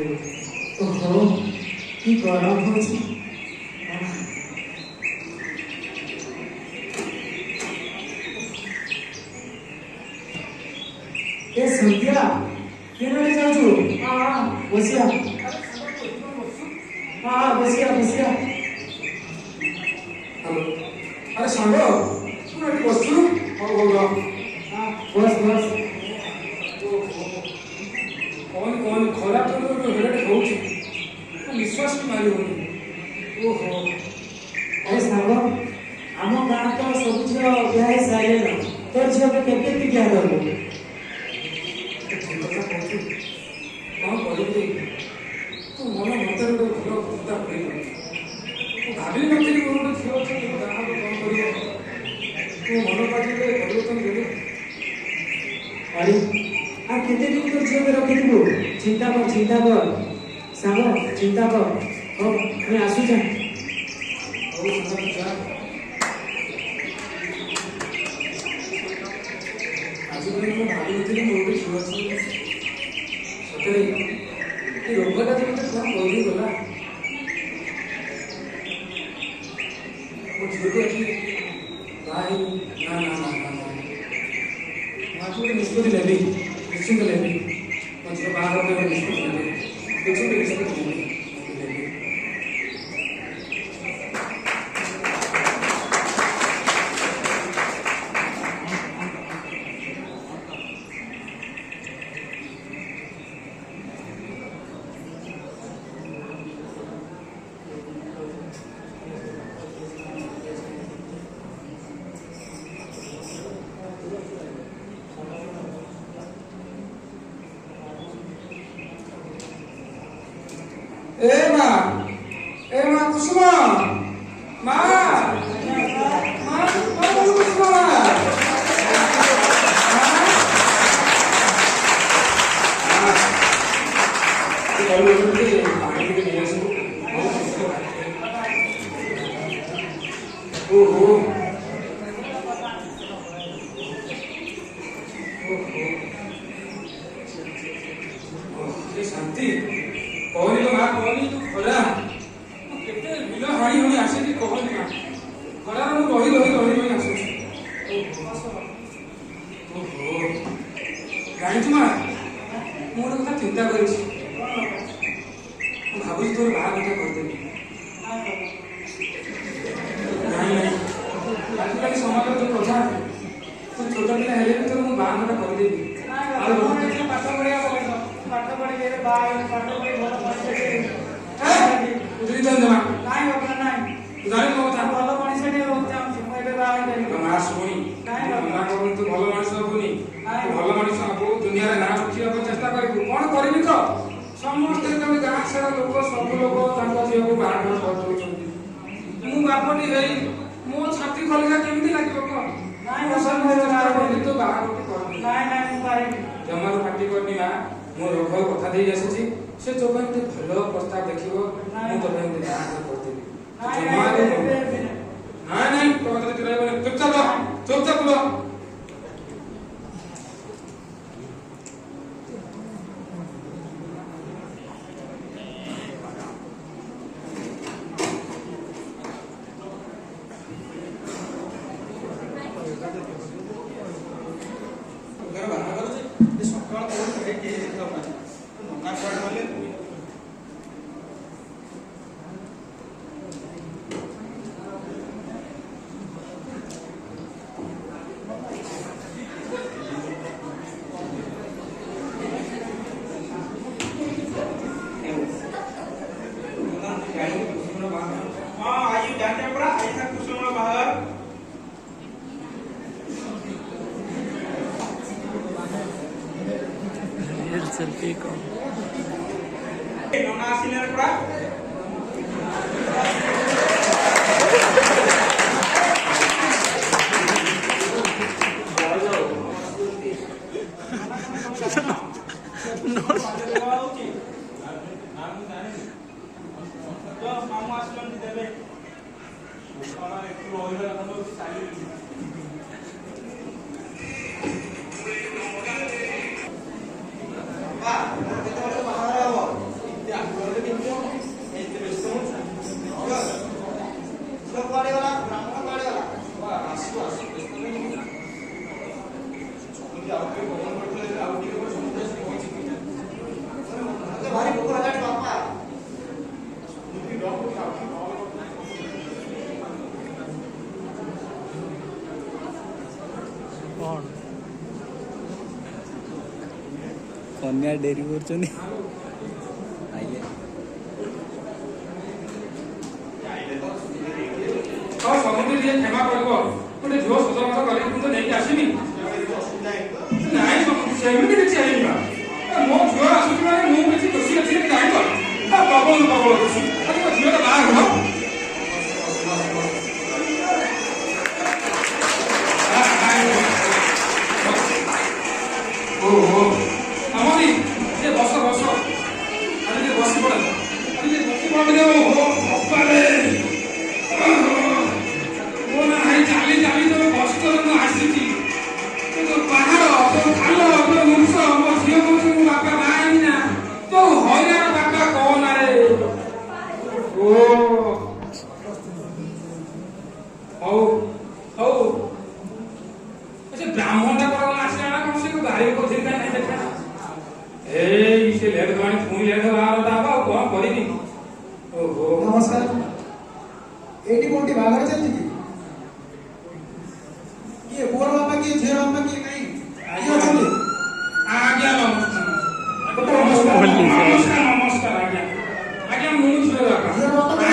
ओहो कि गरम होची ए संध्या केना जाजू हां बसिया हां बसिया बसिया हेलो अरे सांगो तू एठी बसु हो हो हां बस बस कौन खरा तो हेड होची तो विश्वास भी मारी होनी ओहो अरे सांगो आम गाँ तो सब झील बिहाई सारे तो झील के केते क्या करबो कौन करी तू मन मत भल प्रस्ताव कर भाभी नथी गोटे झील अच्छे गाँव कौन कर तू मन पाटी परिवर्तन कर अरे आ केते दिन तो झील रखी चिंता कर सांग चिंता कर हो मैं आसु जा ओ सांग जा आज मैं भाभी नथी मोर झील अच्छे सतरे ये रोगटा तो मत कौन बोली गला वो झूठ अच्छी भाई ना ना ना ना मात्र निष्पत्ति लेबी निश्चित लेबी मतलब बाहर में निष्पत्ति लेबी कुछ भी निष्पत्ति लेबी ए माँ कुसुमा माँ माँ कुसुमा ओहो शांति कहनी तो माँ कहनी तू खरा केते बिल हाणी हाणी आसे कि कहनी माँ खरा मु रही आसु ओहो जानी माँ मु गोटे कथा चिंता कर भावी तोर बाहर कथा करदेवी आजिकल समाज जो प्रथा तू छोट पिला हेले भी तोर मु बाहर कथा करदेवी पाठ पढ़िया पाठ पढ़ी पाठ पढ़ी भल मनीष उधरी जमा नहीं बाबा नहीं जानी को था भल मनीष माँ शुणी मना कर तू भल मनीष हबुनी भल मनीष हबु दुनिया रे नाम उठिया चेष्टा करिबु कोन करबी तो समस्त तमे गाँ सारा लोक सब लोक तांको झियो को बाहर कर दउछंती मु बापटी रही मो छाती खलिला केमती लागिबो को नहीं बसन चेष्टा करबी तो बाहर कर नहीं मु पारिबी जमार पार्टी करनी माँ मो रोग कथा दे आसी से जो भल प्रस्ताव देखो मुझे तो करदेवी ना नहीं चुपचाप लो सेल्फी को नोना आसिलेर पड़ा ଅନ୍ୟ ଡେରି କରୁଛନ୍ତି। ଆଉ ସମୁଦ୍ର ଯିଏ କ୍ଷମା କରିବ ଗୋଟେ ଝିଅ ସଜବାଜ କରିକି ମୁଁ ତ ନେଇକି ଆସିବି। ନାଇଁ ସେମିତି କିଛି ହେଇନି ବା। ମୋ ଝିଅ ଆସୁଛି ମାନେ ମୁଁ କିଛି ଦୋଷୀ ଅଛି କି ଜାଣିବ ପ୍ରବଳ ପ୍ରବଳ ଦୋଷୀ। ମୋ ଝିଅଟା ବାହା ହେବ ଓହୋ ଆମରି ଟିକେ ବସ ବସ ଆରେ ଟିକେ ବସି ପଡ ଟିକେ ବସି ପଡ ଓହୋ ଅପାରେ ମୋ ନା ଭାଇ ଚାଲି ଚାଲି ତୋ କଷ୍ଟରେ ମୁଁ ଆସିଛି ତୋ ପାହାଡ଼ ତୋ ଖାଲ ତୋ ମୁଂସ ମୋ ଝିଅ କହୁଛି ମୋ ବାପା ବାହା ହେଇନି ନା ତୋ ହଇରାଣ ବାପା କହନା ରେ ଓ ହଉ ହଉ ସେ ବ୍ରାହ୍ମଣଟା କଣ ଆସିଲା ନା କଣ ସେ ଗାଈ ପଛରେ କାହିଁ ନାହିଁ ଦେଖା ଏଇ ସେ ଲେଟ୍ ହେଲାଣି ପୁଣି ଲେଟ୍ ବାହାରଟା ହବ ଆଉ କଣ କରିବି। ଓହୋ ନମସ୍କାର। ଏଇଠି କୋଉଠି ବାହାଘର ଚାଲିଛି କି? କିଏ ପୁଅର ବାପା କିଏ ଝିଅର ବାପା କିଏ କାହିଁ କିଏ ଅଛନ୍ତି? ଆଜ୍ଞା ନମସ୍କାର ନମସ୍କାର ନମସ୍କାର ଆଜ୍ଞା ଆଜ୍ଞା ମୁଁ ଝିଅ ବାପା ଝିଅର ବାପା